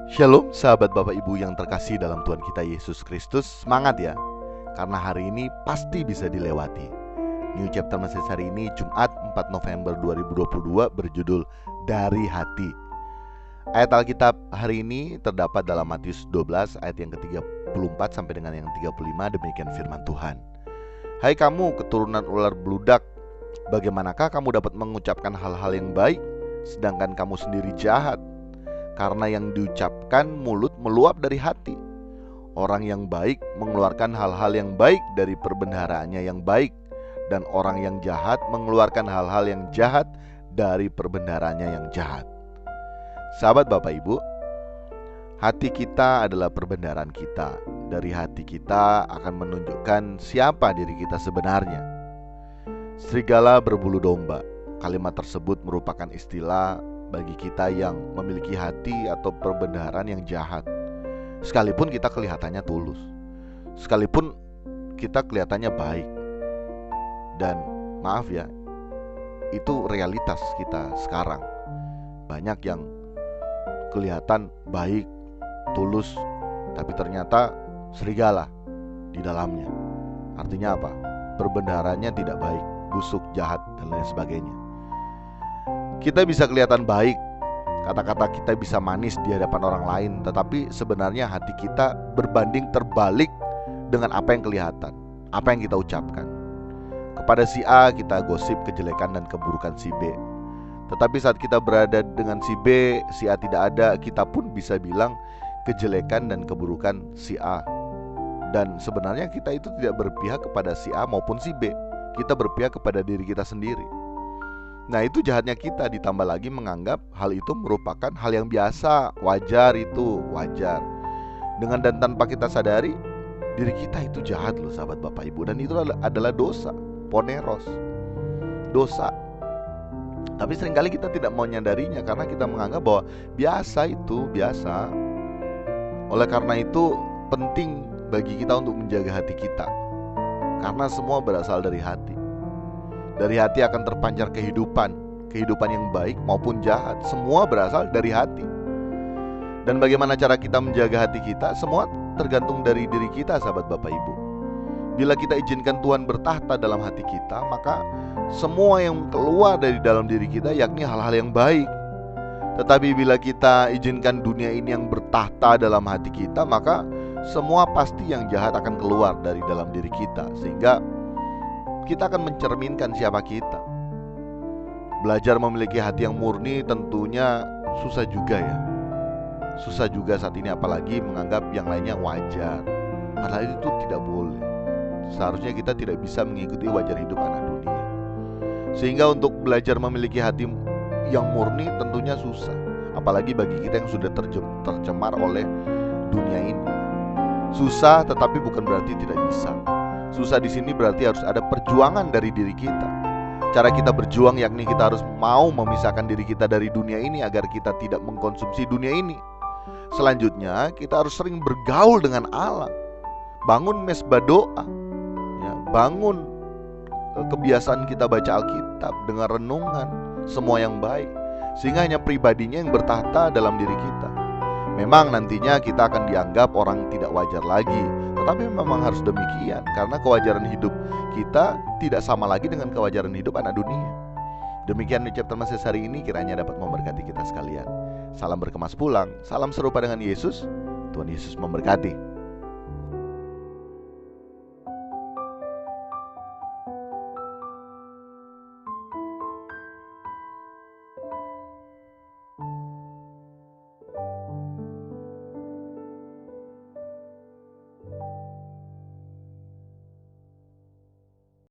Shalom sahabat Bapak Ibu yang terkasih dalam Tuhan kita Yesus Kristus. Semangat ya, karena hari ini pasti bisa dilewati. New Chapter Message hari ini Jumat 4 November 2022 berjudul Dari Hati. Ayat Alkitab hari ini terdapat dalam Matius 12 ayat yang ke-34 sampai dengan yang 35. Demikian firman Tuhan. Hai kamu keturunan ular beludak, bagaimanakah kamu dapat mengucapkan hal-hal yang baik sedangkan kamu sendiri jahat? Karena yang diucapkan mulut meluap dari hati. Orang yang baik mengeluarkan hal-hal yang baik dari perbendaharaannya yang baik, dan orang yang jahat mengeluarkan hal-hal yang jahat dari perbendaharaannya yang jahat. Sahabat Bapak Ibu, hati kita adalah perbendaharaan kita. Dari hati kita akan menunjukkan siapa diri kita sebenarnya. Serigala berbulu domba. Kalimat tersebut merupakan istilah bagi kita yang memiliki hati atau perbendaharaan yang jahat. Sekalipun kita kelihatannya tulus, sekalipun kita kelihatannya baik. Dan maaf ya, itu realitas kita sekarang. Banyak yang kelihatan baik, tulus, tapi ternyata serigala di dalamnya. Artinya apa? Perbendaharannya tidak baik, busuk, jahat, dan lain sebagainya. Kita bisa kelihatan baik, kata-kata kita bisa manis di hadapan orang lain, tetapi sebenarnya hati kita berbanding terbalik dengan apa yang kelihatan, apa yang kita ucapkan. Kepada si A kita gosip kejelekan dan keburukan si B, tetapi saat kita berada dengan si B, si A tidak ada, kita pun bisa bilang kejelekan dan keburukan si A. Dan sebenarnya kita itu tidak berpihak kepada si A maupun si B, kita berpihak kepada diri kita sendiri. Nah, itu jahatnya kita, ditambah lagi menganggap hal itu merupakan hal yang biasa, wajar, itu wajar. Dengan dan tanpa kita sadari, diri kita itu jahat loh sahabat Bapak Ibu. Dan itu adalah dosa, poneros, dosa. Tapi seringkali kita tidak mau menyadarinya karena kita menganggap bahwa biasa itu, biasa. Oleh karena itu penting bagi kita untuk menjaga hati kita, karena semua berasal dari hati. Dari hati akan terpancar kehidupan yang baik maupun jahat. Semua berasal dari hati. Dan bagaimana cara kita menjaga hati kita, semua tergantung dari diri kita sahabat Bapak Ibu. Bila kita izinkan Tuhan bertahta dalam hati kita, maka semua yang keluar dari dalam diri kita yakni hal-hal yang baik. Tetapi bila kita izinkan dunia ini yang bertahta dalam hati kita, maka semua pasti yang jahat akan keluar dari dalam diri kita, sehingga kita akan mencerminkan siapa kita. Belajar memiliki hati yang murni tentunya susah juga ya. Susah juga saat ini, apalagi menganggap yang lainnya wajar. Karena itu tidak boleh. Seharusnya kita tidak bisa mengikuti wajar hidup anak dunia. Sehingga untuk belajar memiliki hati yang murni tentunya susah. Apalagi bagi kita yang sudah tercemar oleh dunia ini. Susah, tetapi bukan berarti tidak bisa. Susah di sini berarti harus ada perjuangan dari diri kita. Cara kita berjuang yakni kita harus mau memisahkan diri kita dari dunia ini agar kita tidak mengkonsumsi dunia ini. Selanjutnya kita harus sering bergaul dengan Allah. Bangun mesbah doa ya, bangun kebiasaan kita baca Alkitab dengan renungan, semua yang baik, sehingga hanya pribadinya yang bertahta dalam diri kita. Memang nantinya kita akan dianggap orang tidak wajar lagi, tetapi memang harus demikian, karena kewajaran hidup kita tidak sama lagi dengan kewajaran hidup anak dunia. Demikian New Chapter Message hari ini, kiranya dapat memberkati kita sekalian. Salam berkemas pulang, salam serupa dengan Yesus. Tuhan Yesus memberkati.